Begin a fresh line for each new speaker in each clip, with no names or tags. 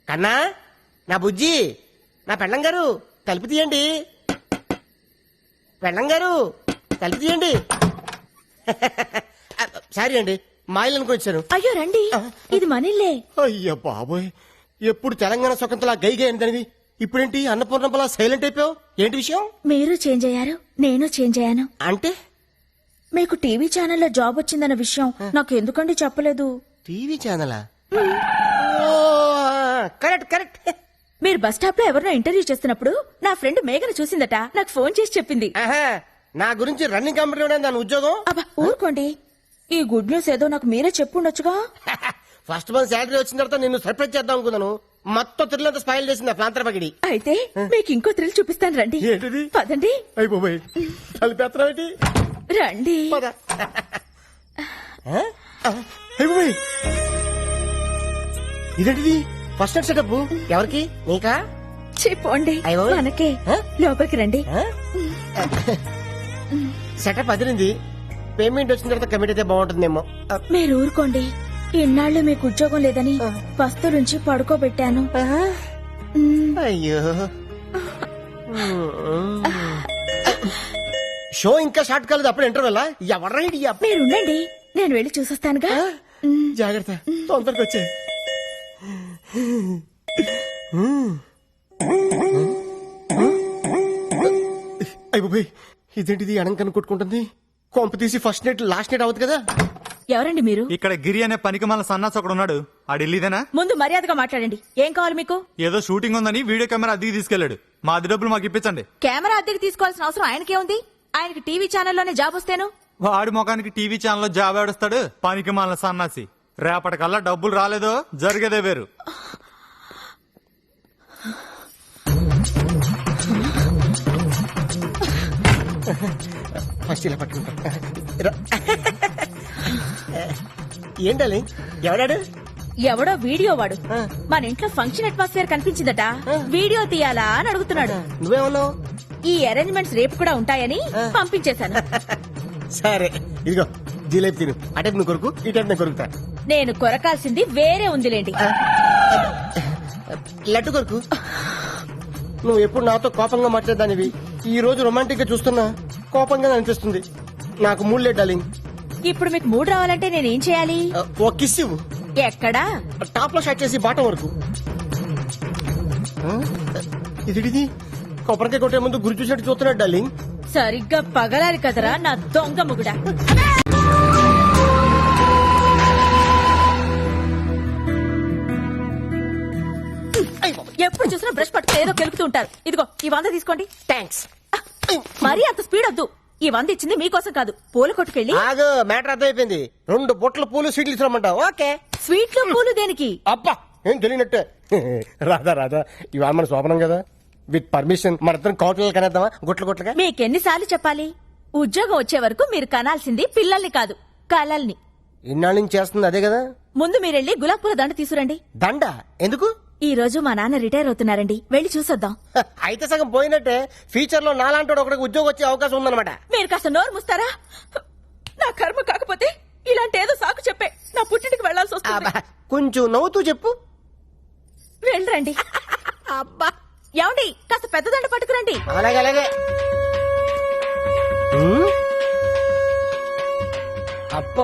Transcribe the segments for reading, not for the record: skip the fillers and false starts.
కన్నా, నా బుజ్జి, నా పెళ్ళం గారు తలుపు తీయండి. పెళ్ళం గారు తలుపు తీయండి. సారీ అండి, మా ఇల్లు అనుకొచ్చాను.
అయ్యో రండి, ఇది మనిల్లే.
అయ్యో బాబోయ్, ఎప్పుడు తెలంగాణ స్వతంత్ర గైగా అయిందనివి, ఇప్పుడేంటి అన్నపూర్ణంపలా సైలెంట్ అయిపోయావు? ఏంటి విషయం?
మీరు చేంజ్ అయ్యారు, నేను చేంజ్ అయ్యాను.
అంటే
మీకు టీవీ ఛానల్లో జాబ్ వచ్చిందన్న విషయం నాకు ఎందుకండి చెప్పలేదు?
టీవీ ఛానలా? Correct correct.
మీరు బస్ స్టాప్ లో ఎవరినో ఇంటర్వ్యూ చేస్తున్నప్పుడు నా ఫ్రెండ్ మేఘన చూసిందట, నాకు ఫోన్ చేసి చెప్పింది.
నా గురించి రన్నింగ్ కంపెనీ దాని ఉద్యోగం.
అబ్బా ఊరుకోండి, ఈ గుడ్ న్యూస్ ఏదో నాకు మీరే చెప్పుండొచ్చుగా.
ఫస్ట్ మంత్ శాలరీ వచ్చిన తర్వాత నిన్ను సర్ప్రైజ్ చేద్దాం అనుకున్నాను. మొత్తం థ్రిల్లంతా స్పాయిల్ చేసింది ప్రాంతర పగిడి.
అయితే మీకు ఇంకో థ్రిల్ చూపిస్తాను రండి.
ఏంటిది?
పదండి.
అయిపోయి కలిపేత్తావేంటి?
రండి.
ఇదేంటిది? ఫస్ట్ నైట్ సెటప్ ఎవరికి? నీకా?
చెప్పండి మనకే. లోపలికి రండి.
సెటప్ అదిరింది. పేమెంట్ వచ్చిన తర్వాత కమిట్ అయితే బాగుంటుందేమో.
మీరు ఊరుకోండి, ఇన్నాళ్ళు మీకు ఉద్యోగం లేదని పస్తు నుంచి పడుకోబెట్టాను.
అయ్యో, షో ఇంకా స్టార్ట్ కాలేదు, అప్పుడు ఇంటర్వెల్. ఎవరైడి?
మీరుండండి, నేను వెళ్ళి చూసొస్తానుగా.
జాగ్రత్త, తొందరగా వచ్చే. అయిపోయి ఇదేంటిది? అడంకను కొట్టుకుంటుంది. కొంప తీసి ఫస్ట్ నైట్ లాస్ట్ నైట్ అవుతుంది కదా.
ఎవరండి మీరు?
ఇక్కడ గిరి అనే పనికి మన సన్నాస్ ఒకడు ఉన్నాడు. ఆడిల్లీదేనా?
ముందు మర్యాదగా మాట్లాడండి. ఏం కావాలి మీకు?
ఏదో షూటింగ్ ఉందని వీడియో కెమెరా అద్దెకి తీసుకెళ్లాడు. మా అద్దె డబ్బులు మాకు ఇప్పించండి.
కెమెరా అద్దెకి తీసుకోవాల్సిన అవసరం ఆయనకే ఉంది? ఆయనకి టీవీ ఛానల్లోనే జాబ్ వస్తేను.
వాడి ముఖానికి టీవీ ఛానల్లో జాబ్ ఆడుస్తాడు పనికి మన సన్నాసి. రేపటికల్లా డబ్బులు రాలేదో జరిగేదే వేరు.
ఫస్ట్ ఇలా పట్టుకుంటా. ఏంటది? ఎవడాడు?
ఎవడో వీడియో వాడు మన ఇంట్లో ఫంక్షన్ అట్మాస్ఫియర్ కనిపించిందట, వీడియో తీయాలా అని అడుగుతున్నాడు.
నువ్వేమన్నావు?
ఈ అరేంజ్మెంట్స్ రేపు కూడా ఉంటాయని పంపించేశాను.
సరే ఇదిగో జిలేబీ తిను. అటే నువ్వు కొరుకు, ఈ టైప్ నేను కొరుకుతా.
నేను కొరకాల్సింది వేరే ఉందిలేండి.
లడ్డు కొరుకు. నువ్వు ఎప్పుడు నాతో కోపంగా మాట్లాడదానివి, ఈ రోజు రొమాంటిక్ గా చూస్తున్నా కోపంగా అనిపిస్తుంది. నాకు మూడ్ లేదు డార్లింగ్.
ఇప్పుడు మీకు మూడ్ రావాలంటే నేనేం చేయాలి?
ఓ కిస్ ఇవ్వు.
ఎక్కడా?
టాప్ లో షాట్ చేసి బాటం వరకు. ఇది కొబ్బరికాయ కొట్టే ముందు గురి చూసినట్టు చూస్తున్నాడు డార్లింగ్.
సరిగ్గా పగలాలి కదరా నా దొంగ ముగుడా. ఎప్పుడు చూసినా బ్రష్ పట్టుకుని ఏదో కెలుపుతూ ఉంటారు. ఇదిగో ఈ 100 తీసుకోండి.
థ్యాంక్స్.
మరీ అంత స్పీడ్ వద్దు. ఈ 100 ఇచ్చింది మీకోసం కాదు, పూల కొట్టుకెళ్ళి.
ఆగు, మ్యాటర్ అర్థమైపోయింది. 2 బొట్ల పూలు స్వీట్లు ఇస్తామంటావు? ఓకే.
స్వీట్లు పూలు దేనికి?
అబ్బా ఏం తెలియనట్టే. రాధా ఇవి మన శోభనం కదా, విత్ పర్మిషన్ మన ఇద్దరం కౌటలు కనేద్దామా గుట్లుగా?
మీకెన్నిసార్లు చెప్పాలి? ఉద్యోగం వచ్చే వరకు మీరు కనాల్సింది పిల్లల్ని కాదు, కలల్ని.
ఇన్నాళ్ళ నుంచి చేస్తుంది అదే కదా.
ముందు మీరెళ్ళి గులాబ్ పూల దండ తీసుకురండి.
దండ ఎందుకు?
ఈ రోజు మా నాన్న రిటైర్ అవుతున్నారండి, వెళ్ళి చూసొద్దాం.
అయితే సగం పోయినట్టే. ఫ్యూచర్ లో నాలాంటి ఒకరికి ఉద్యోగం వచ్చే అవకాశం ఉందన్నమాట.
మీరు కాస్త నోరు ముస్తారా? నా కర్మ కాకపోతే ఇలాంటి ఏదో సాకు చెప్పే నా పుట్టింటికి వెళ్లాల్సి వస్తుంది.
కొంచెం నవ్వుతూ చెప్పు.
వెళ్ళరండి.
అబ్బా
ఏమండి, కాస్త పెద్ద దండ పట్టుకురండి.
అలాగే. అప్ప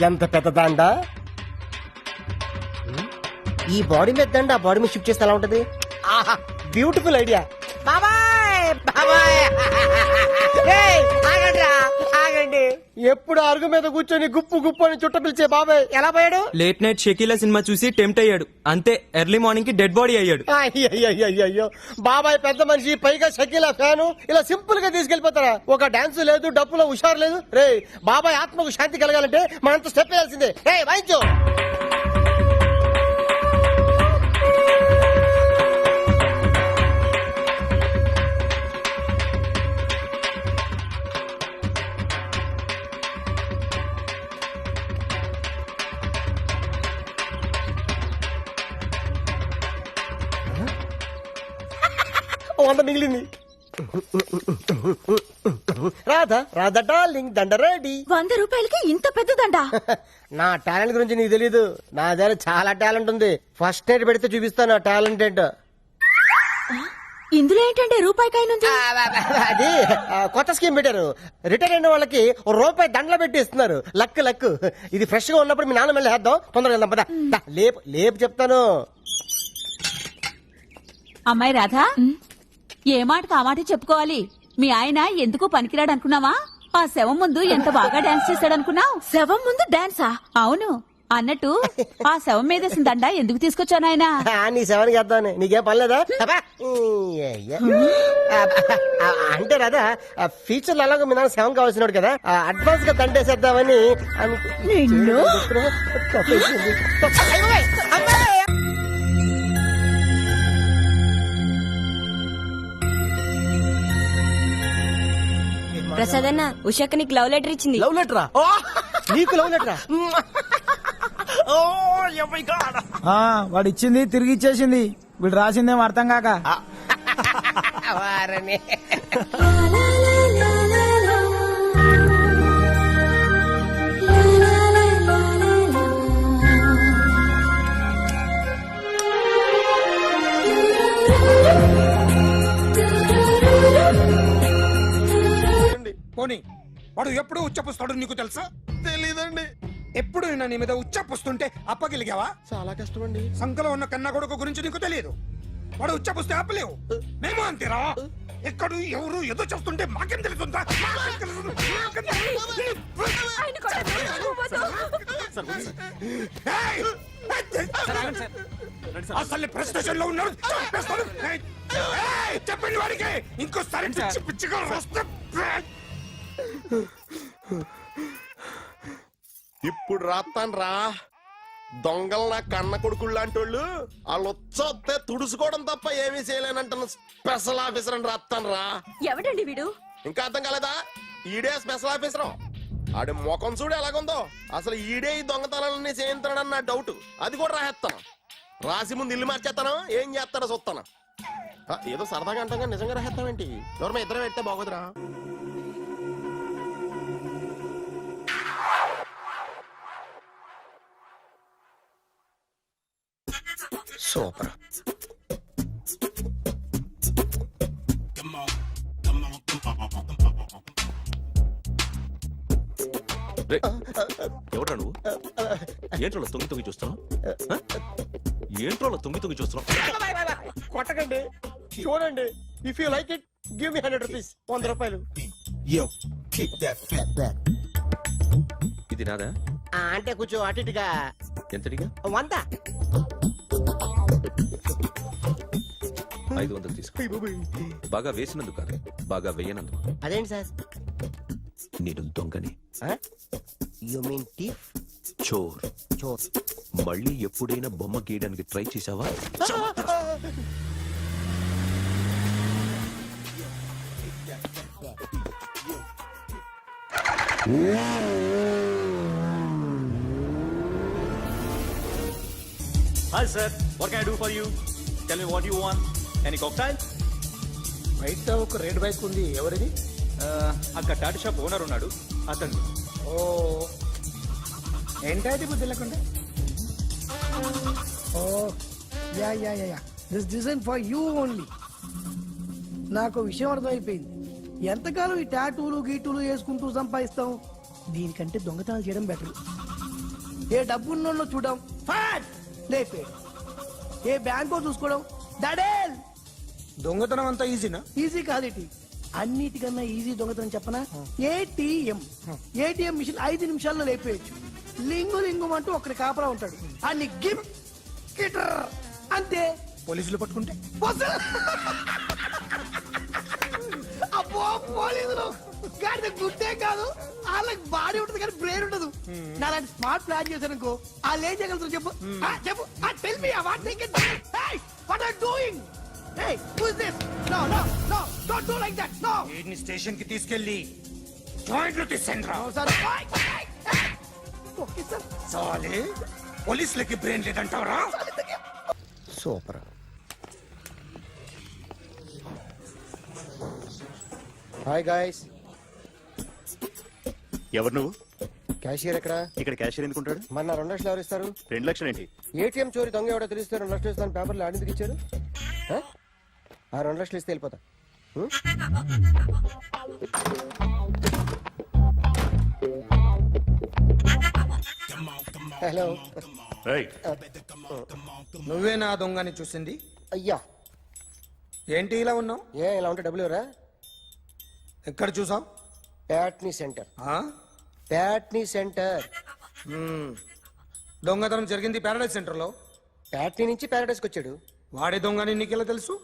ఎంత పెద్ద దండ. ఈ బాడీ మీద దండ ఆ బాడీ మీద షిఫ్ట్ చేస్తే ఎలా ఉంటది? ఆహా, బ్యూటిఫుల్ ఐడియా. ఆగండి. ఎప్పుడు అరుగు మీద కూర్చొని గుప్పు అని చుట్ట పిలిచే బాబాయ్ ఎలా పోయాడు?
లేట్ నైట్ షకీలా సినిమా చూసి టెంప్ట్ అయ్యాడు, అంతే ఎర్లీ మార్నింగ్ కి డెడ్ బాడీ అయ్యాడు.
అయ్యో బాబాయ్ పెద్ద మనిషి, పైగా షకీలా ఫ్యాను, ఇలా సింపుల్ గా తీసుకెళ్లిపోతారా? ఒక డాన్స్ లేదు, డప్పులో హుషారు లేదు. రే బాబాయ్ ఆత్మకు శాంతి కలగాలంటే మనంత స్టెప్ వేయాల్సిందే. రే వాయించు. వంద మిగిలింది. రాధా డార్లింగ్ దండ రెడీ.
100 రూపాయలకి ఇంత పెద్దదండా?
నా టాలెంట్ గురించి నీకు తెలీదు. నా దగ్గర చాలా టాలెంట్ ఉంది. ఫస్ట్ నైట్ పెడితే చూపిస్తాను నా టాలెంట్ ఏంటో.
ఇందులో ఏంటంటే రూపాయికాయనుంది.
అది కొత్త స్కీమ్ పెట్టారు. రిటైర్ అయిన వాళ్ళకి రూపాయి దండలు పెట్టి ఇస్తున్నారు. Luck luck. ఇది ఫ్రెష్ గా ఉన్నప్పుడు మీ నాన్న మళ్ళీ వేద్దాం. తొందరగా వెళ్దాం పద. లేపు లేపు చెప్తాను.
అమ్మాయి రాధా, ఏ మాటకు ఆ మాట చెప్పుకోవాలి. మీ ఆయన ఎందుకు పనికిరాడు అనుకున్నావా? ఆ శవం ముందు ఎంత బాగా డాన్స్ చేశాడనుకున్నావు?
శవం ముందు డాన్సా?
అవును. అన్నట్టు ఆ శవం మీద దండ ఎందుకు తీసుకొచ్చాను ఆయన?
నీ సెవెన్కి వేద్దామని. నీకేం పర్లేదా? అంటే రాదా ఫ్యూచర్ లో అలాగో మీ నాన్న సెవెన్ కావాల్సినాడు కదా, అడ్వాన్స్ గా దండేసేద్దామని
నిన్ను?
ప్రసాద్ అన్న ఉషాక నీకు లవ్ లెటర్ ఇచ్చింది.
లవ్ లెటరా? నీకు లవ్ లెటరా?
వాడు ఇచ్చింది తిరిగి ఇచ్చేసింది. వీడు రాసిందేం అర్థం కాక.
పోనీ వాడు ఎప్పుడు ఉచ్చపుస్తాడు నీకు తెలుసా?
తెలీదండి.
ఎప్పుడు నా నీ మీద ఉచ్చపుస్తుంటే అప్పగలిగావా?
చాలా కష్టం అండి.
సంకలో ఉన్న కన్న కొడుకు గురించి నీకు తెలియదు. వాడు ఉచ్చపుస్తే ఆపలేవు. మేము అంతేరా. ఎక్కడు ఎవరు ఏదో చెప్తుంటే మాకేం తెలుస్తుందా? ఏయ్! అసలు ప్రెస్టేషన్ లో ఉన్నాడు. చంపేస్తాను. ఏయ్! చెప్పండి వాడికి ఇంకోసారి పిచ్చి పిచ్చిగా వస్తే
ఇప్పుడు రాత్తాను రా. దొంగలు నా కన్న కొడుకులు లాంటి వాళ్ళు వాళ్ళు వచ్చొస్తే తుడుచుకోవడం తప్ప ఏమీ చేయలేనంటున్న స్పెషల్ ఆఫీసర్ అని రాత్తాను రా.
ఎవడండి వీడు?
ఇంకా అర్థం కాలేదా? ఈడే స్పెషల్ ఆఫీసర్. ఆడి ముఖం చూడు ఎలాగుందో. అసలు ఈడే ఈ దొంగతనాలన్నీ చేయించాడని నా డౌట్. అది కూడా రాసేస్తాను. రాసి ముందు ఇల్లు మార్చేస్తాను. ఏం చేస్తాడో చూస్తాను. ఏదో సరదాగా అంటాగా నిజంగా రాసేస్తామేంటి? ఎవరమ్మా ఇద్దరం పెడితే బాగోదురా.
సూపర్.
ఎవడ్రా నువ్వు? ఏంట్రోలో తొంగి చూస్తున్నావు? ఏంట్రోలో తొంగి చూస్తున్నావు?
కొట్టకండి, చూడండి. If you like it give me 100 rupees. 100 రూపాయలు.
ఇది నాదా?
అంటే కొంచెం అటు ఇటుగా.
ఎంతడిగా?
100.
500 తీసుకో. బాగా వేసినందుకు కాదు, బాగా వేయనందుకు.
అదేంటి సార్?
నేను దొంగని.
You mean thief?
చోర్.
చోర్.
మళ్ళీ ఎప్పుడైనా బొమ్మ గీయడానికి ట్రై చేసావా?
Hi sir, what can I do for you? Tell me what you want. Any cocktail?
బయట ఒక రెడ్ బైక్ ఉంది. ఎవరిది?
అక్కడ టాటా షాప్ ఓనర్ ఉన్నాడు, అతను.
ఓ ఏంటది బుద్ధి లేకుండా? Oh yeah yeah yeah yeah this design for you only. నాకు విషయం అర్థమైపోయింది. ఎంతకాలం ఈ టాటూలు గీటూలు వేసుకుంటూ సంపాదిస్తాం? దీనికంటే దొంగతనాలు చేయడం బెటర్. ఏ డబ్బున్నోళ్ళు చూడడం ఫాట్ లేపే, ఏ బ్యాంకో చూసుకోవడం దడేల్. దొంగతనం అంతా ఈజీనా? ఈజీ కాదేటి, అన్నిటికన్నా ఈజీ దొంగతనం చెప్పనా? ఏటీఎం మిషన్ 5 నిమిషాల్లో లేపేయచ్చు. లింగు లింగు అంటూ ఒకరి కాపలా ఉంటాడు. అన్ని గిమ్ గిటర్ అంతే. పోలీసులు పట్టుకుంటే అబ్బో పోలీసులు గాడి గుర్తే కాదు, వాళ్ళకి బాడీ ఉంటుంది కానీ బ్రెయిన్ ఉండదు. నాలాంటి స్మార్ట్ ప్లాన్ చేశానుకో వాళ్ళు ఏం చేయగలుగుతారు చెప్పు? చెప్పు. Tell me what they can. Hey what are doing? Hey who is this? No no no don't do like that. No.
వీడిని స్టేషన్ కి తీసుకెళ్ళి జాయింట్లు తీసేంద్రా.
Sir okay sir.
సాలే పోలీసులకి బ్రెయిన్ లేదంటావరా?
సూపర్. Hi guys.
ఎవరు నువ్వు?
క్యాషియర్ ఎక్కడ?
ఇక్కడ క్యాషియర్ ఎందుకుంటాడు?
మన 2 లక్షలు ఎవరు ఇస్తారు?
2 లక్షలు ఏంటి?
ఏటీఎం చోరీ దొంగ ఎవడో తెలిస్తే 2 లక్షలు ఇస్తాను పేపర్లు ఆడిందుకు ఇచ్చారు. ఆ 2 లక్షలు ఇస్తే వెళ్ళిపోతా. హలో.
రేయ్,
నువ్వే నా దొంగని చూసింది?
అయ్యా,
ఏంటి ఇలా ఉన్నావు?
ఇలా ఉంటే డబ్బులు ఎవరా?
ఎక్కడ చూసావు?
ప్యాట్నీ సెంటర్. ప్యాట్నీ సెంటర్.
దొంగతనం జరిగింది ప్యారడైజ్ సెంటర్ లో.
ప్యాట్నీ నుంచి ప్యారడైస్కి వచ్చాడు.
వాడే దొంగని నీకెలా తెలుసు?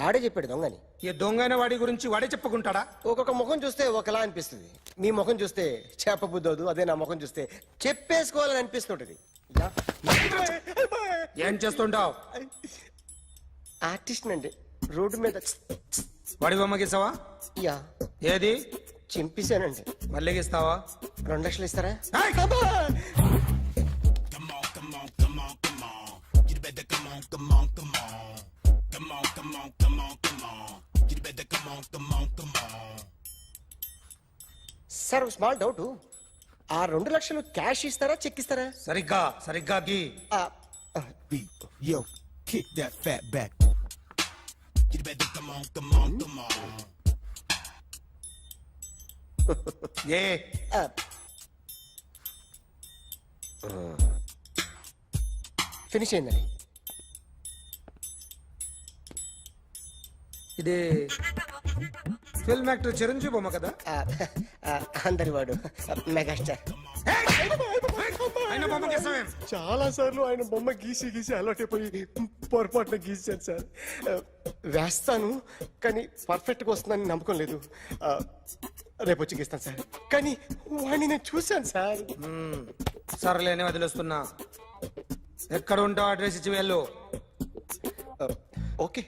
ఆడే చెప్పాడు దొంగని.
ఈ దొంగైన వాడి గురించి వాడే చెప్పుకుంటాడా?
ఒక్కొక్క ముఖం చూస్తే ఒకలా అనిపిస్తుంది. మీ ముఖం చూస్తే చెప్పబుద్దోదు, అదే నా ముఖం చూస్తే చెప్పేసుకోవాలని అనిపిస్తుంటది.
ఏం చేస్తుంటావు?
ఆర్టిస్ట్ అండి. రోడ్డు మీద
వాడి బొమ్మ గీసావా?
యా,
ఏది?
చింపేశానండి.
మళ్ళీ గీస్తావా?
2 లక్షలు ఇస్తారా? సార్ స్మాల్ డౌట్, ఆ 2 లక్షలు క్యాష్ ఇస్తారా చెక్ ఇస్తారా?
సరిగ్గా సరిగ్గా గీ.
Yo, kick that fat back.
A
finish అయిందండి.
ఇది ఫిల్మ్ యాక్టర్ చిరంజీవి బొమ్మ కదా?
అందరి వాడు మెగాస్టార్.
ఆయన బొమ్మ గీసావేం?
చాలా సార్లు ఆయన బొమ్మ గీసి గీసి అలవాటైపోయి పొరపాటున గీసాను సార్. వేస్తాను కానీ పర్ఫెక్ట్గా వస్తుందని నమ్మకం లేదు. రేపు వచ్చి గీస్తాను సార్. కానీ వాడిని నేను చూశాను సార్.
సర్లేని వదిలేస్తున్నా. ఎక్కడ ఉంటావు అడ్రస్ ఇచ్చి వెళ్ళు.
Okay.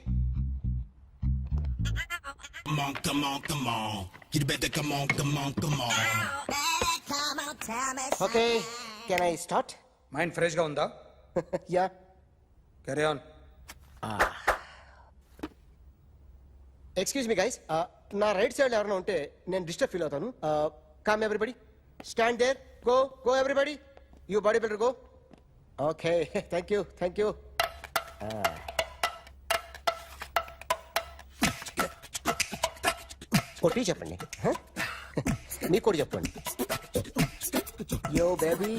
Okay, can I start?
Mind fresh గా ఉందా?
Yeah.
Carry on.
Excuse me guys, నా రైట్ సైడ్ ఎవరైనా ఉంటే నేను డిస్టర్బ్ ఫీల్ అవుతాను. Come everybody, stand there, go go everybody, you body builder go. Okay, thank you thank you. కొట్టి చెప్పండి, మీకు కూడా చెప్పండి. Yo baby,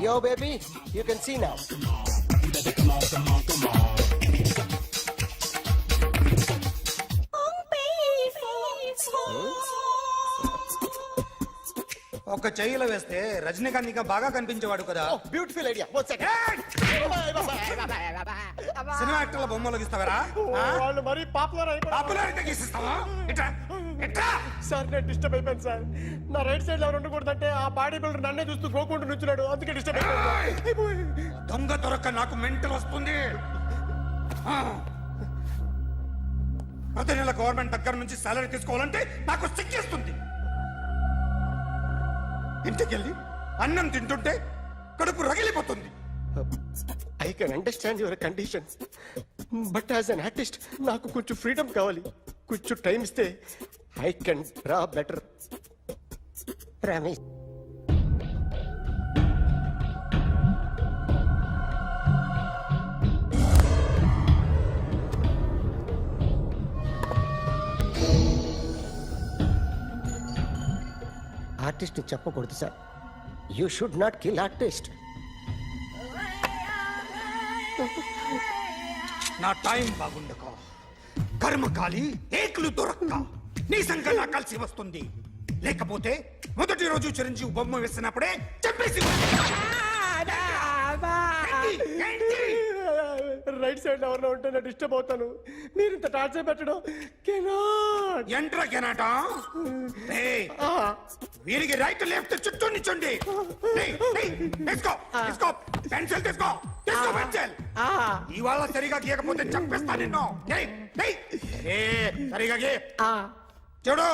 yo baby, you can see now.
ఒక చెయ్యిలో వేస్తే రజనీకాంత్ ఇంకా బాగా కనిపించేవాడు కదా.
Oh, beautiful idea. One second.
Cinema యాక్టర్ల బొమ్మలు గీస్తావరా?
వాళ్ళు మరీ పాపులర్ అయిపోయారు.
పాపులారిటీ గీసిస్తావా? ఇట్రా ఇట్రా.
సార్ నేను డిస్టర్బ్ అయిపోయాను సార్. నా రైట్ సైడ్ లో ఎవరు ఉండకూడదంటే ఆ బాడీ బిల్డర్ నన్నే చూస్తూ గోకుంటూ నుంచున్నాడు, అందుకే డిస్టర్బ్ అయిపోయాను.
దొంగ దొరక్క నాకు మెంటల్ వస్తుంది. ప్రతి నెల గవర్నమెంట్ దగ్గర నుంచి సాలరీ తీసుకోవాలంటే నాకు సిగ్గేస్తుంది. ఇంటికెళ్ళి అన్నం తింటుంటే కడుపు రగిలిపోతుంది.
I can understand your condition, but as an artist నాకు కొంచెం ఫ్రీడమ్ కావాలి. కొంచెం టైం ఇస్తే I can draw better. Promise. Artist చెప్పకూడదు sir. You should not kill artist.
నా టైం బాగుండక కర్మకాలి ఏకులు దొరక్క నీ సంఘం నాకు కలిసి వస్తుంది. లేకపోతే మొదటి రోజు చిరంజీవి బొమ్మ వేసినప్పుడే చెప్పేసి
రైట్ సైడ్ ఎవరిలో ఉంటే నేను డిస్టర్బ్ అవుతాను. మీరు ఇంత టార్చర్ పెట్టడం కెనాట్.
ఎంట్రా కెనాట. వీరికి రైట్ లెఫ్ట్ చుట్టూ నిచ్చండి. తీసుకో తీసుకో పెన్సిల్ తీసుకో తీసుకో పెన్సిల్. ఇవాళ సరిగా గీయకపోతే చంపేస్తా నిన్ను. సరిగా గీ. చూడు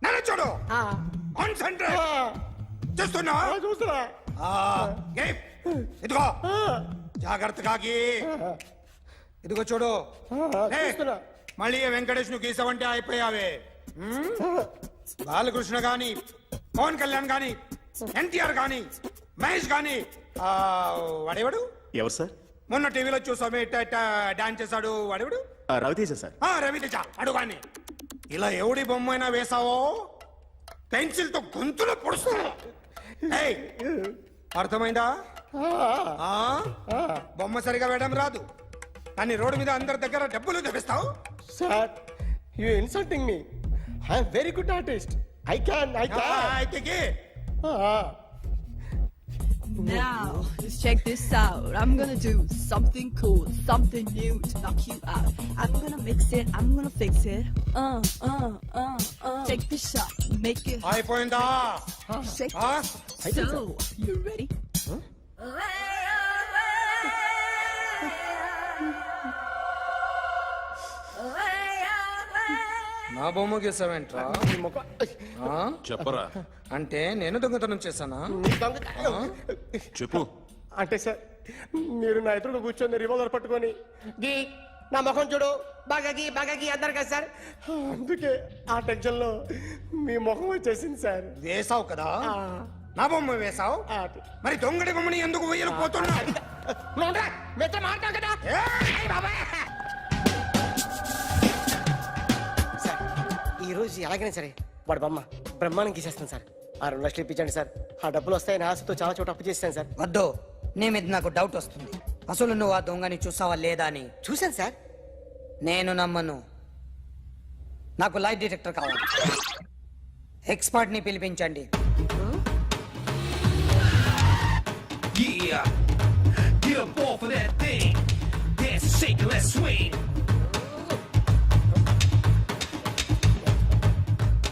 నన్ను చూడు. కాన్సంట్రేట్ చూస్తున్నా.
చూస్తున్నా.
ఇదిగో జాగ్రత్తగా గీ. ఇదిగో చూడు లే.
చూస్తున్నా.
మళ్ళీ వెంకటేష్ ను గీసావంటే అయిపోయావే. బాలకృష్ణ గాని, పవన్ కళ్యాణ్ గాని, ఎన్టీఆర్ గాని, మహేష్ గాని, వాడేవాడు
ఎవరు సార్?
మొన్న టీవీలో చూసామే డాన్స్ చేశాడు వాడేవాడు?
రవితేజ సార్.
రవితేజ అడుగాని. ఇలా ఎవడి బొమ్మైనా వేసావో పెన్సిల్ తో గొంతులో పొడుస్తున్నా. ఏయ్, అర్థమైందా? బొమ్మ సరిగా వేయడం రాదు కానీ రోడ్డు మీద అందరి దగ్గర డబ్బులు తెప్పిస్తావు.
Sir you insulting me. I'm very good artist. I can
అయితే గీ.
Now, let's check this out. I'm gonna do something cool, something new to knock you out. I'm gonna mix it, I'm gonna fix it. Take the shot, make it
అయిపోయిందా?
shake.
ఆ?
So, you ready?
నా బొమ్మ గీసావేంట్రా?
చెప్పరా.
అంటే నేను దొంగతనం చేశానా?
చెప్పు.
అంటే సార్ మీరు నా ఎదురు కూర్చొని రివాల్వర్ పట్టుకొని గీ నా ముఖం చూడు బాగా గీ అన్నారు కదా సార్. అందుకే ఆ టెన్షన్ లో మీ ముఖం వచ్చేసింది సార్.
వేసావు కదా, నా బొమ్మ వేసావు. మరి దొంగడి బొమ్మని ఎందుకు వేయలు పోతున్నా?
సార్ ఈ రోజు ఎలాగైనా సరే వాడు బొమ్మ బ్రహ్మాండం గీసేస్తాను సార్. 6 లక్షలు ఇప్పించండి సార్. ఆ డబ్బులు వస్తాయని ఆశతో చాలా చోట అప్పు చేస్తాను సార్.
వద్దు, నీ మీద నాకు డౌట్ వస్తుంది. అసలు నువ్వు ఆ దొంగని చూసావా లేదా అని.
చూశాను సార్.
నేను నమ్మను. నాకు లైట్ డిటెక్టర్ కావాలి. ఎక్స్పర్ట్ ని పిలిపించండి.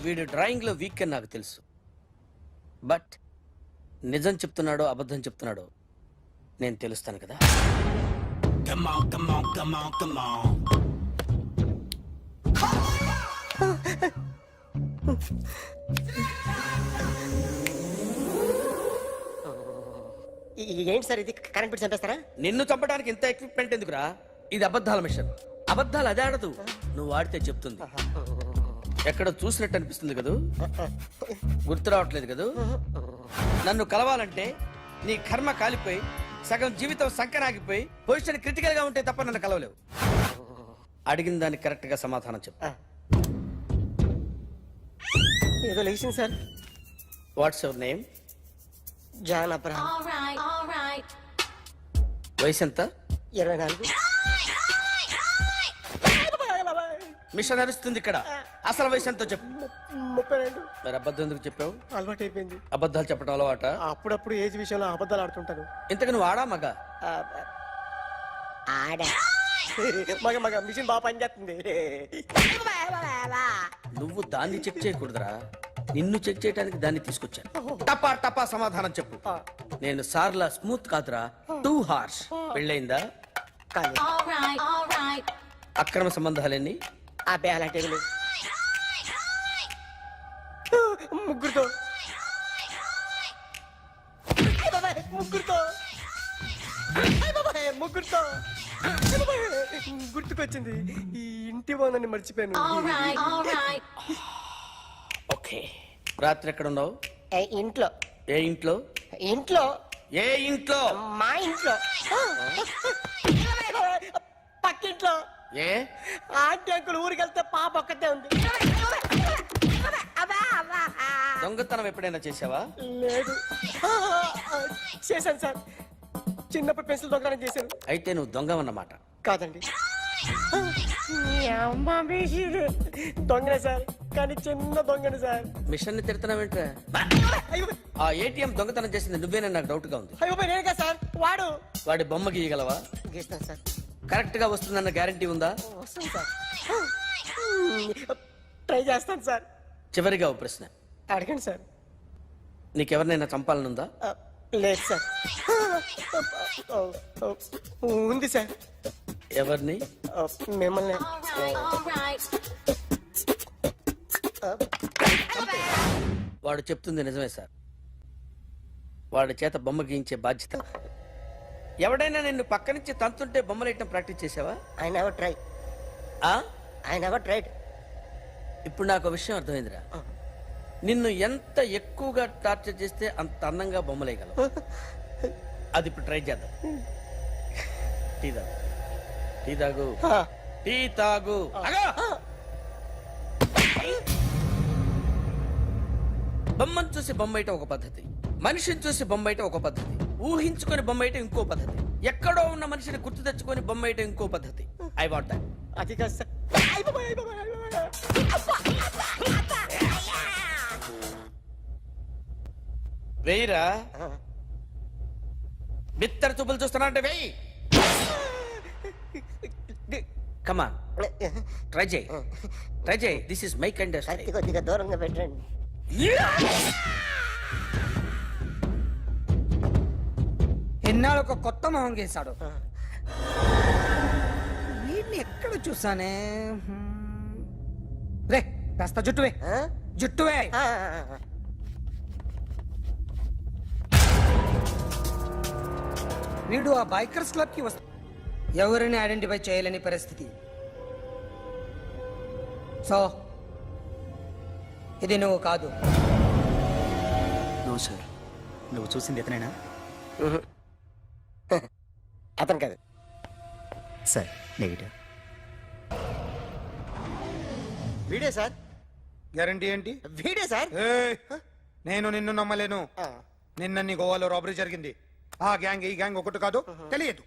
వీడు డ్రాయింగ్ లో వీక్ అని నాకు తెలుసు, బట్ నిజం చెప్తున్నాడో అబద్ధం చెప్తున్నాడో నేను తెలుస్తాను కదా.
ఏంటి సార్ ఇది? కరెంట్ బిల్ చంపేస్తారా?
నిన్ను చంపడానికి ఇంత ఎక్విప్మెంట్ ఎందుకురా? ఇది అబద్ధాల మిషన్. అబద్ధాలు అదే ఆడదు, నువ్వు ఆడితే చెప్తుంది. ఎక్కడ చూసినట్టు అనిపిస్తుంది కదూ, గుర్తు రావట్లేదు కదూ. నన్ను కలవాలంటే నీ కర్మ కాలిపోయి సగం జీవితం సంకరాగిపోయి పొజిషన్ క్రిటికల్ గా ఉంటే తప్ప నన్ను కలవలేవు. అడిగిన దానికి కరెక్ట్ గా సమాధానం చెప్పు.
ఏదో లేచింది sir.
What's your name?
John Abraham.
వయసు ఎంత?
24.
మిషన్ నడుస్తుంది ఇక్కడ. అసలు వయసు ఎంతో చెప్పు.
32.
మరి అబద్ధం ఎందుకు చెప్పావు?
అలవాటు అయిపోయింది.
అబద్ధాలు చెప్పడం అలవాట?
అప్పుడప్పుడు ఏజ్ విషయంలో అబద్ధాలు ఆడుతుంటాను.
ఇంతకు నువ్వు ఆడా మగ?
ఆడా. మగ మిషన్ బాగా పనిచేస్తుంది.
నువ్వు దాన్ని చెక్ చేయకూడదురా, నిన్ను చెక్ చేయడానికి దాన్ని తీసుకొచ్చాను. టపా టపా సమాధానం చెప్పు. నేను సార్లా స్మూత్ కాదురా, టూ హార్ష్. పెళ్ళయిందా?
కానీ
అక్రమ సంబంధాలన్నీ?
అబ్బాయి అలాంటి ముగ్గురుతో ముగ్గురుతో గుర్తుకొచ్చింది. ఈ ఇంటి బాగుందని మర్చిపోయాను.
ఓకే. రాత్రి ఎక్కడ ఉన్నావు?
ఇంట్లో.
ఏ ఇంట్లో?
ఇంట్లో.
ఏ ఇంట్లో?
మా ఇంట్లో. పక్కింట్లో.
ఏ
ఆంటీ అంకుల్ ఊరికి వెళ్తే పాప ఒక్కతే ఉంది.
దొంగతనం ఎప్పుడైనా చేసావా?
లేదు. చేశాను సార్. చిన్నప్పుడు పెన్సిల్ దొంగతనం చేశాను.
అయితే నువ్వు దొంగవన్నమాట.
కాదండి, దొంగనే సార్, కానీ చిన్న దొంగని సార్.
మిషన్ ని తిడుతున్నావేంట్రా? ఆ ఏటీఎం దొంగతనం చేసింది నువ్వేనని నాకు డౌట్ గా ఉంది.
అయ్యో నేను కదా సార్,
వాడి బొమ్మ గీయగలవా?
గీస్తాను సార్.
కరెక్ట్ గా వస్తుందన్న గ్యారంటీ ఉందా?
వస్తాను సార్. ట్రై చేస్తాను సార్.
చివరిగా ఓ ప్రశ్న
అడగండి సార్.
నీకెవరినైనా చంపాలనుందా?
లేదు సార్. ఉంది సార్.
ఎవరిని?
మిమ్మల్ని.
వాడు చెప్తుంది నిజమే సార్. వాడి చేత బొమ్మ గీయించే బాధ్యత ఎవడైనా నిన్ను పక్క నుంచి తంతుంటే బొమ్మలేయటం ప్రాక్టీస్ చేసావా?
I never try.
ఆ?
I never tried.
ఇప్పుడు నాకు ఒక విషయం అర్థమైందిరా. నిన్ను ఎంత ఎక్కువగా టార్చర్ చేస్తే అంత అందంగా బొమ్మలేయగలవు. అది ఇప్పుడు ట్రై చేద్దాం. టీ తాగు, టీ తాగు, టీ తాగు. అగా! బొమ్మను చూసి బొమ్మయటం ఒక పద్ధతి, మనిషిని చూసి బొమ్మయటం ఒక పద్ధతి, ఊహించుకొని బొమ్మయటం ఇంకో పద్ధతి, ఎక్కడో ఉన్న మనిషిని గుర్తు తెచ్చుకొని బొమ్మయటం ఇంకో పద్ధతి. I want that.
అది కాదు సార్.
వెయ్యిరా. బిత్తర చూపులు చూస్తున్నా అంటే వెయ్యి. కమాన్, ట్రై చేయి, ట్రై చేయి. This is my kind.
కొద్దిగా దూరంగా పెట్టండి.
ఎన్నాళ్ళు ఒక కొత్త మొహం గీశాడు. వీడిని ఎక్కడ చూసానే? రే కాస్త జుట్టువే, జుట్టువే. వీడు ఆ బైకర్స్ క్లబ్ కి వస్తా, ఎవరిని ఐడెంటిఫై చేయలేని పరిస్థితి. సో ఇది నువ్వు కాదు.
నో సార్, నువ్వు చూసింది ఎతనేనా?
అతను కాదు
సార్, నెగిటివ్.
వీడే సార్.
గ్యారంటీ ఏంటి?
వీడే సార్.
నేను నిన్ను నమ్మలేను. నిన్న నీ గోవాలో రాబరీ జరిగింది. ఆ గ్యాంగ్ ఈ గ్యాంగ్ ఒకటి కాదు, తెలియదు.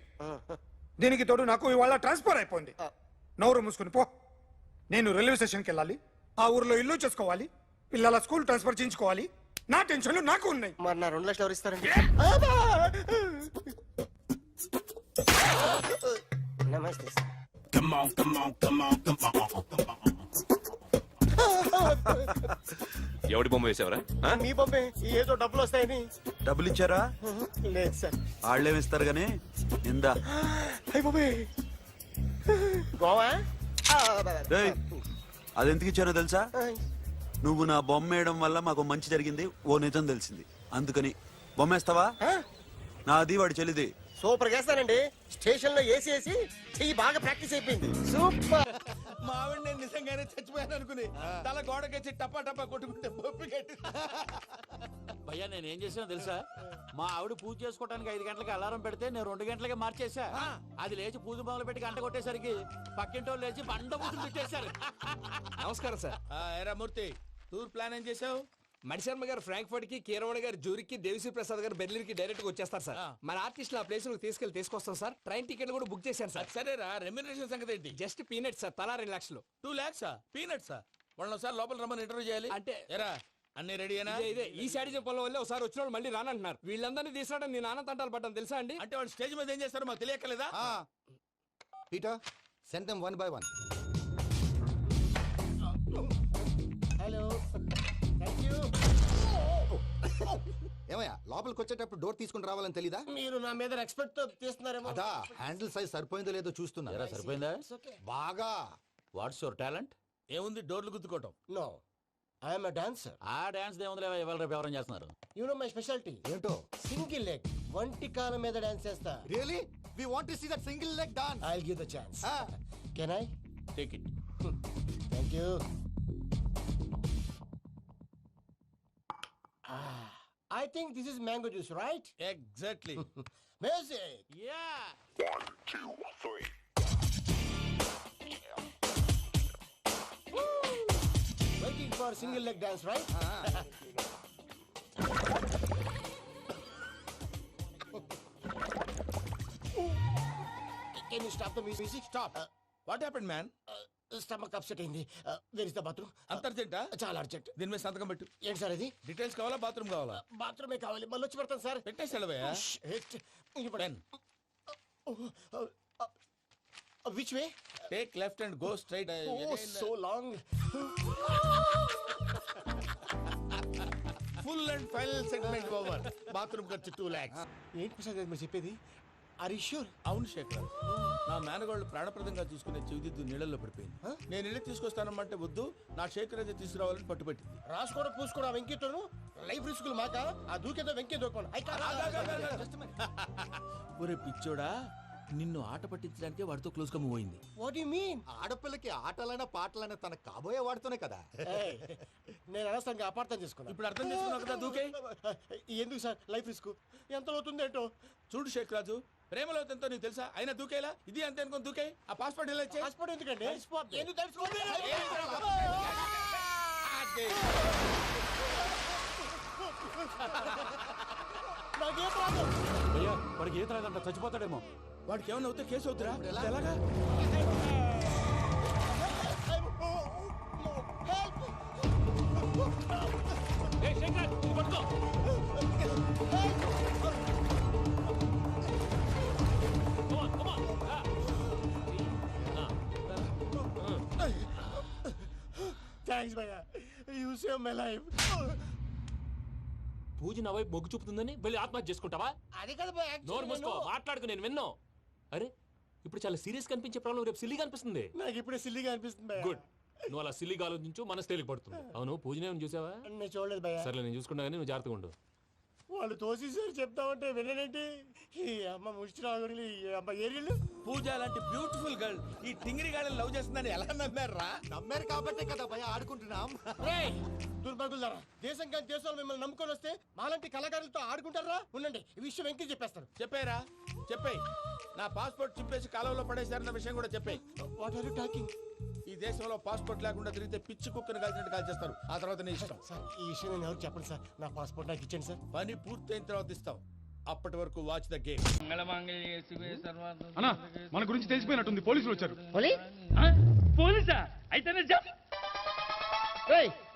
దీనికి తోడు నాకు ఇవాళ ట్రాన్స్ఫర్ అయిపోయింది. నోరు మూసుకుని పో. నేను రైల్వే స్టేషన్కి వెళ్ళాలి, ఆ ఊర్లో ఇల్లు చేసుకోవాలి, పిల్లల స్కూల్ ట్రాన్స్ఫర్ చేయించుకోవాలి. నా టెన్షన్లు నాకు ఉన్నాయి.
మరి నా 2 లక్షలు ఎవరు ఇస్తారండి? నమస్తే సార్.
ఎవడి బొమ్మ వేసావరా?
మీ బొమ్మే. ఏదో డబ్బులు వస్తాయని.
డబ్బులు ఇచ్చారా?
లేదు సార్.
వాళ్ళేమి ఇస్తారు గానీ ఇందా.
అయ్య బాబే, గోవా.
అది ఎందుకు ఇచ్చానో తెలుసా? నువ్వు నా బొమ్మ వేయడం వల్ల మాకు మంచి జరిగింది, ఓ నిజం తెలిసింది. అందుకని బొమ్మేస్తావా? నాది వాడి చెల్లిది.
సూపర్ చేస్తానండి. స్టేషన్ లో ఏసీ వేసి చెయ్యి బాగా ప్రాక్టీస్ అయిపోయింది. సూపర్.
మా ఆవిడ నేను నిజంగానే చచ్చిపోయాను అనుకుని తల గోడకొచ్చి టపా టపా కొట్టుకుంటే బొప్పి కట్టి.
భయ్యా నేనేం చేసానో తెలుసా? మా ఆవిడ పూజ చేసుకోవడానికి 5 గంటలకి అలారం పెడితే నేను 2 గంటలకి మార్చేసా. అది లేచి పూజ మొదలు పెట్టి గంట కొట్టేసరికి పక్కింటోళ్ళు లేచి బండ పూజలు పెట్టేశారు.
నమస్కారం సార్. ఎరా మూర్తి, టూర్ ప్లాన్ ఏం చేసావు?
మణిశర్మ గారు ఫ్రాంక్ఫర్ట్ కి, కీరవాణి గారు జూరిక్ కి, దేవిశ్రీ ప్రసాద్ గారు బెర్లిన్ కి డైరెక్ట్ గా వచ్చేస్తారు సార్. మన ఆర్టిస్ట్ ఆ ప్లేస్ తీసుకొస్తాం సార్. ట్రైన్ టికెట్ కూడా బుక్ చేశాను సార్.
సరేరా, రెమ్యూనరేషన్ సంగతి ఏంటి?
జస్ట్ పీనట్ సార్, తలా 2 లక్షలు.
2 lakhs పీనట్సా? వాళ్ళని ఒకసారి లోపల రమ్మని ఇంటర్వ్యూ చేయాలి.
అంటే
ఎరా అన్ని రెడీ అయినా?
ఇదే ఈ శాడీ చెప్పడం వల్ల ఒకసారి వచ్చిన వాళ్ళు మళ్ళీ రానంటున్నారు. వీళ్ళందరినీ తీసుకురావడం నేను నాన్న తంటాలు పడ్డాను తెలుసా అండి?
అంటే వాళ్ళు స్టేజ్ మీద ఏం చేస్తారో మాకు తెలియక్కలేదా?
Peter, send them 1 by 1.
Hello, thank you.
ఏమయ్యా, లోపలికి వచ్చేటప్పుడు డోర్ తీసుకుని రావాలని తెలీదా?
మీరు నా మీద ఎక్స్పెక్ట్ తో తీస్తున్నారేమో.
అదా హ్యాండిల్ సైజ్ సరిపోయిందో లేదో చూస్తున్నా.
సరిపోయిందా?
బాగా.
What's your talent? ఏముంది డోర్లు గుద్దుకోవటం?
No, I'm a dancer.
ఆ డాన్స్ దేవుందిలే, ఇవాళ రేపు ఎవరైనా చేస్తున్నారు.
You know my speciality.
ఏంటో?
సింగిల్ లెగ్, వంటి కాలం మీద డాన్స్ చేస్తా.
Really? We want to see that single leg dance.
I will give the chance. Can I?
Take it.
Thank you. I think this is mango juice, right?
Exactly.
Music.
Yeah.
1 2 3.
Waiting for single leg dance, right? Can you stop the music?
Stop. What happened man?
Stomach upset అయింది. Where is the bathroom?
అంత అర్జెంటా?
చాలా urgent.
దీని మీద సంతకం పెట్టు.
ఏంటి sir ఇది?
డీటెయిల్స్ కావాలా, బాత్రూమ్ కావాలా?
బాత్రూమే కావాలి. మళ్ళీ వచ్చి పెడతాను సార్.
పెట్టేసి వెళ్ళవయ్యా. Then
which way?
Take left and go straight.
Oh, so long.
Full and final segment over. Bathroom ఖర్చు 2 lakhs.
ఏంటి ప్రసాద్ గారు మీరు చెప్పేది?
అరిష్యూర్ అవును శేఖర్ నా మేనగాళ్ళు ప్రాణప్రదంగా తీసుకునే చెవిదిద్దు నీళ్ళల్లో పడిపోయింది నేను వెళ్ళి తీసుకొస్తానమ్మంటే వద్దు నా శేఖర్ అయితే తీసుకురావాలని పట్టుబట్టింది
రాసుకోవడం పూసుకోవడం ఆ వెంకీతోను లైఫ్ రిస్కులు మాక ఆ దూకేదో వెంకీ దూకోను
ఒరే పిచ్చోడా నిన్ను ఆట పట్టించడానికి వాడితో క్లోజ్ గా మూవ్ అయింది.
What you mean?
ఆడపిల్లకి ఆటలైనా పాటలైనా తన కాబోయే వాడితోనే కదా.
నేను అనవసరంగా అపార్థం చేసుకున్నా.
ఇప్పుడు అర్థం చేసుకున్నావు కదా దూకే.
ఎందుకు సార్ లైఫ్ రిస్క్ ఎంత అవుతుంది ఏంటో
చూడు షేక్ రాజు ప్రేమలో ఎంతో నీకు తెలుసా అయినా దూకేలా ఇది అంతే అనుకో దూకే ఆ పాస్పోర్ట్ ఎలా ఇచ్చే
పాస్పోర్ట్ ఎందుకండి?
ఎందుకు తెలుసుకోండి
నాకేం ప్రాబ్లం?
భయ్యా వాడికి ఈత రాదంట చచ్చిపోతాడేమో. వాడికి ఏమన్నా అవుతే కేసు అవుతురా ఎలాగా?
థ్యాంక్స్ భయ్యా, యు సేవ్ మై లైఫ్.
పూజ నా వైపు మొగ్గు చూపుతుందని వెళ్ళి ఆత్మహత్య చేసుకుంటావా?
అది కదా భయ్యా,
నోరు మూసుకో, మాట్లాడుకు, నేను విన్నో. అరే ఇప్పుడు చాలా సీరియస్ కనిపించే ప్రాబ్లం రేపు సిల్లీగా అనిపిస్తుంది.
నాకు ఇప్పుడే సిల్లీగా అనిపిస్తుంది భయ్యా.
గుడ్, నువ్వు అలా సిల్లీగా ఆలోచించు, మనసు తేలిక పడుతుంది. అవును పూజనే చూసావా?
నేను చూడలేదు భయ్యా.
సర్లే నేను చూసుకుంటా కానీ నువ్వు జాగ్రత్తగా ఉండు.
వాళ్ళు తోసేసారు చెప్తామంటే విననేంటి? ఈ అమ్మ ముష్టి రాగుడి అమ్మ ఏరియలు.
పూజ లాంటి బ్యూటిఫుల్ గర్ల్ ఈ టింగిరి గాడిని లవ్ చేస్తుందని ఎలా నమ్మారా? నమ్మారు కాబట్టే కదా భయ ఆడుకుంటున్నాం.
దుర్భగులారా, దేశం కానీ దేశాలు మిమ్మల్ని నమ్ముకొని వస్తే మాలాంటి కళాకారులతో ఆడుకుంటారా? ఉండండి, ఈ విషయం వెంకీ చెప్పేస్తారు.
చెప్పారా? చెప్పేయ్. నా పాస్పోర్ట్ చింపేసి కాలంలో పడేశారన్న విషయం కూడా చెప్పేయ్.
What are you talking?
ఈ దేశంలో పాస్పోర్ట్ లేకుండా తిరిగితే పిచ్చి కుక్కను కాల్చినట్టు కాల్చేస్తారు. ఆ తర్వాత నీ ఇష్టం.
సార్ ఈ విషయం నేను ఎవరికి చెప్పండి సార్. నా పాస్పోర్ట్ నాకు ఇచ్చేయండి సార్.
పని పూర్తయిన తర్వాత ఇస్తాం. అప్పటి వరకు వాచ్ ద గేమ్.
మన గురించి తెలిసిపోయినట్టుంది, పోలీసులు వచ్చారు.
పోలీసా? అయితేనే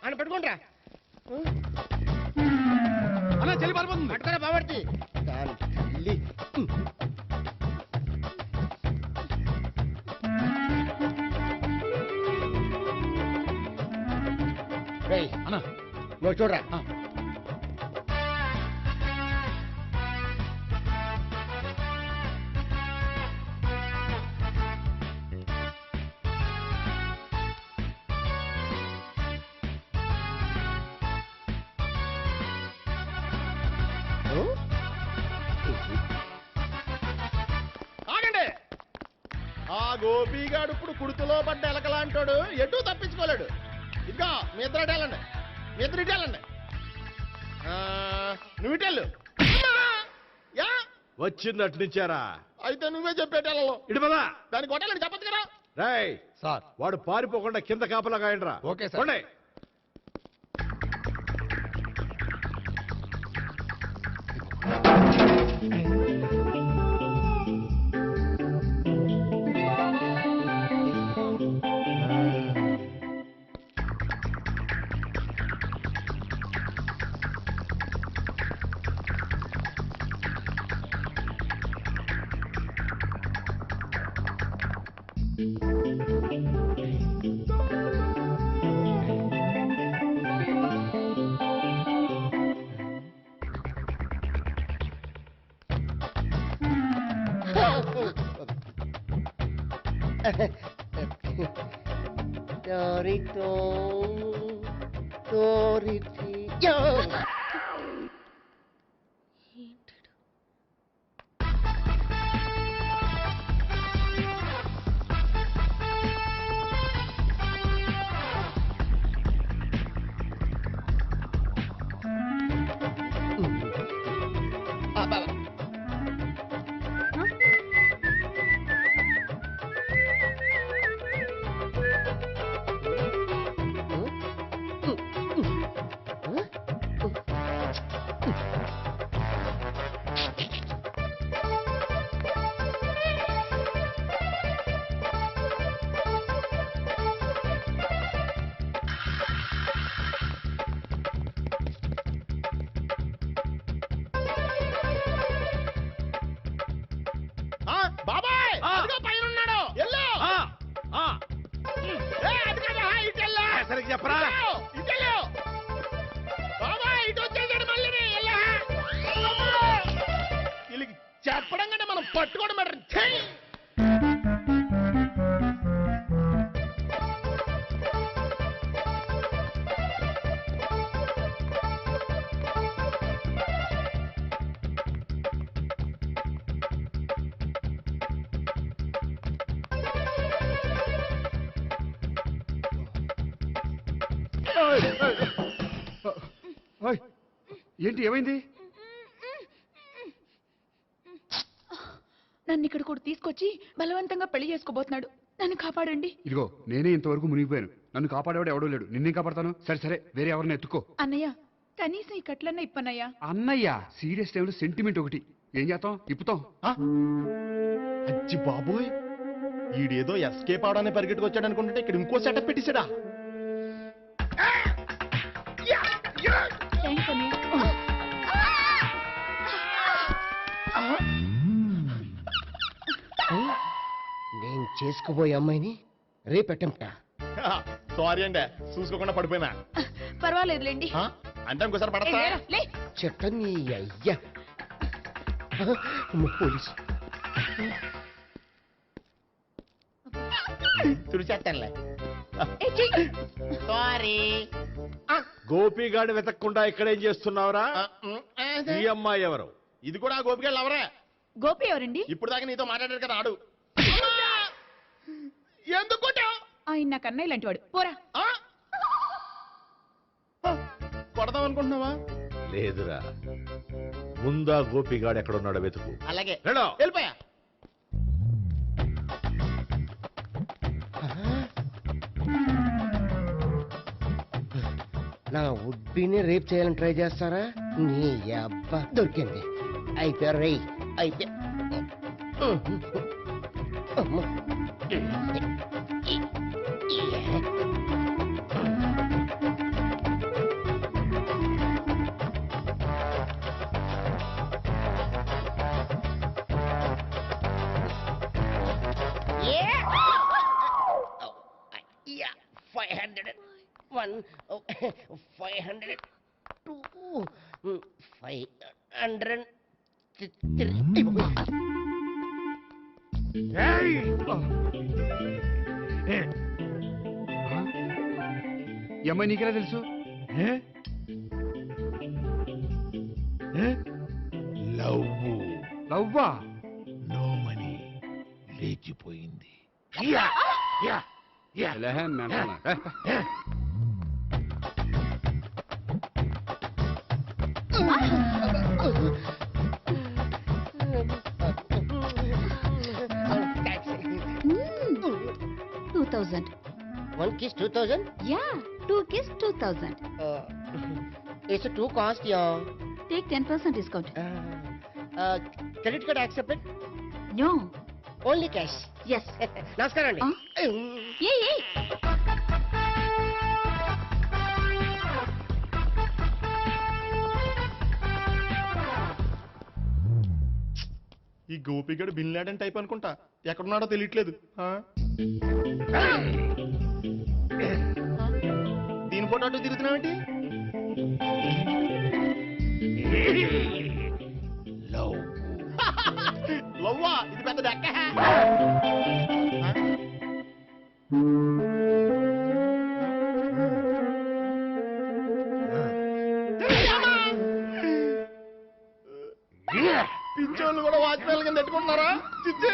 ఆయన పెట్టుకుంటా
అన్నా చెల్లి పారిపోతుంది.
పట్టుకురా బాబర్తి.
అన్నా
చూడరా
ఆ గోపిగాడు ఇప్పుడు కుడుతులో పడ్డ ఎలకలాంటాడు, ఎటు తప్పించుకోలేడు. ఇదిగో మీ ఇద్దరు ఇటేళ్ళండి, మీ ఇద్దరు ఇటేళ్ళండి. నువ్వు ఇటెళ్ళు. యా
వచ్చింది అట్నుంచారా?
అయితే నువ్వే చెప్పేటెళ్ళలో
ఇటు పదా.
దానికి కొట్టాలని చెప్పచ్చు కదా.
రేయ్ సార్, వాడు పారిపోకుండా కింద కాపలా కాయండిరా. Okay sir.
పట్టుకోవడం మ్యాటర్. ఛీ!
ఏంటి ఏమైంది?
నన్ను ఇక్కడ కూడా తీసుకొచ్చి బలవంతంగా పెళ్లి చేసుకోబోతున్నాడు. నన్ను కాపాడండి.
ఇదిగో నేనే ఇంతవరకు మునిగిపోయాను. నన్ను కాపాడేవాడు ఎవడో లేడు. నిన్నే కాపాడతాను. సరే సరే, వేరే ఎవరిని ఎత్తుకో.
అన్నయ్య, కనీసం ఈ కట్లన్న ఇప్పన్నయ్యా.
అన్నయ్య సీరియస్ టైంలో సెంటిమెంట్ ఒకటి. ఏం చేస్తాం? ఇప్పుతాం.
అచ్చి బాబోయ్, ఈడేదో ఎస్కేప్ అవడానికి పరిగెట్టుకొచ్చాడు అనుకుంటుంటే ఇక్కడ ఇంకో సెటప్ పెట్టేశాడా?
థ్యాంక్స్ అన్నయ్య.
నేను చేసుకుపోయే అమ్మాయిని రేపెట్టంటా.
సారీ అండి, చూసుకోకుండా పడిపోయినా.
పర్వాలేదులేండి.
అంటే ఇంకోసారి పడతా.
లే.
చెట్ట నీ అయ్యా. పోలీసు
తుడిచేస్తానులే.
ఏ, చెయ్యి.
సారీ.
గోపిగాడు వెతక్కుండా ఇక్కడేం చేస్తున్నావురా? ఈ అమ్మాయి ఎవరు?
ఇది కూడా గోపికెళ్ళి ఎవరే?
గోపి ఎవరండి?
ఇప్పుడు దాకా నీతో మాట్లాడారు కదా ఆడు. ఎందుకు కొట్టావ్?
ఆయన నాకు అన్నయ్య లాంటి వాడు. పోరా.
కొడదాం అనుకుంటున్నావా?
లేదురా, ముందా గోపిగాడు ఎక్కడున్నాడో వెతుకు.
అలాగే
రెడో.
వెళ్ళిపోయా.
నా ఉడ్బీని రేప్ చేయాలని ట్రై చేస్తారా? నీ అబ్బా దొరికింది. అయిపోయారు రేయ్, అయిపోయా. అమ్మ. Yeah, 501, 502, 503.
ఈ అమ్మాయి నీకెలా తెలుసు? లవ్వా?
నో మనీ, లేచిపోయింది.
One kiss 2000?
Yeah, 2 kiss 2000.
It's a too cost, yeah.
Take 10% discount.
Credit card accepted?
No.
Only cash.
Yes.
నమస్కారం అండి.
ఏ.
ఈ గోపిగడు బిన్ లాడెన్ టైప్ అనుకుంటా. ఎక్కడున్నాడో తెలియట్లేదు. దీని ఫోటో అటు తిరుగుతున్నావేంటి? లవ్వా? ఇది పెద్ద డెక్క. పింఛోళ్ళు కూడా వాచ్మెన్ కింద పెట్టుకుంటున్నారా? చిచ్చే.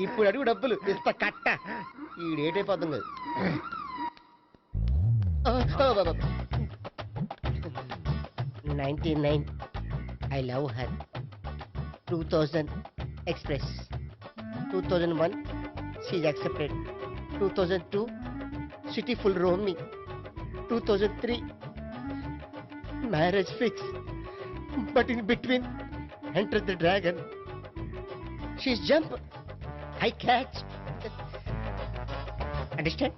ఇప్పుడు అడుగు డబ్బులు ఇంత కట్ట. ఈ డేట్ అయిపోతుంది. 99. I love her. 2000 express. 2001 she's accepted. 2002 city full roaming. 2003 marriage fix. But in between entered the dragon. She's jump. I catch. Understand?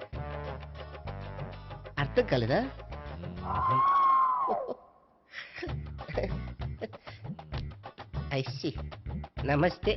అర్థం కాలేదా? I see. Namaste.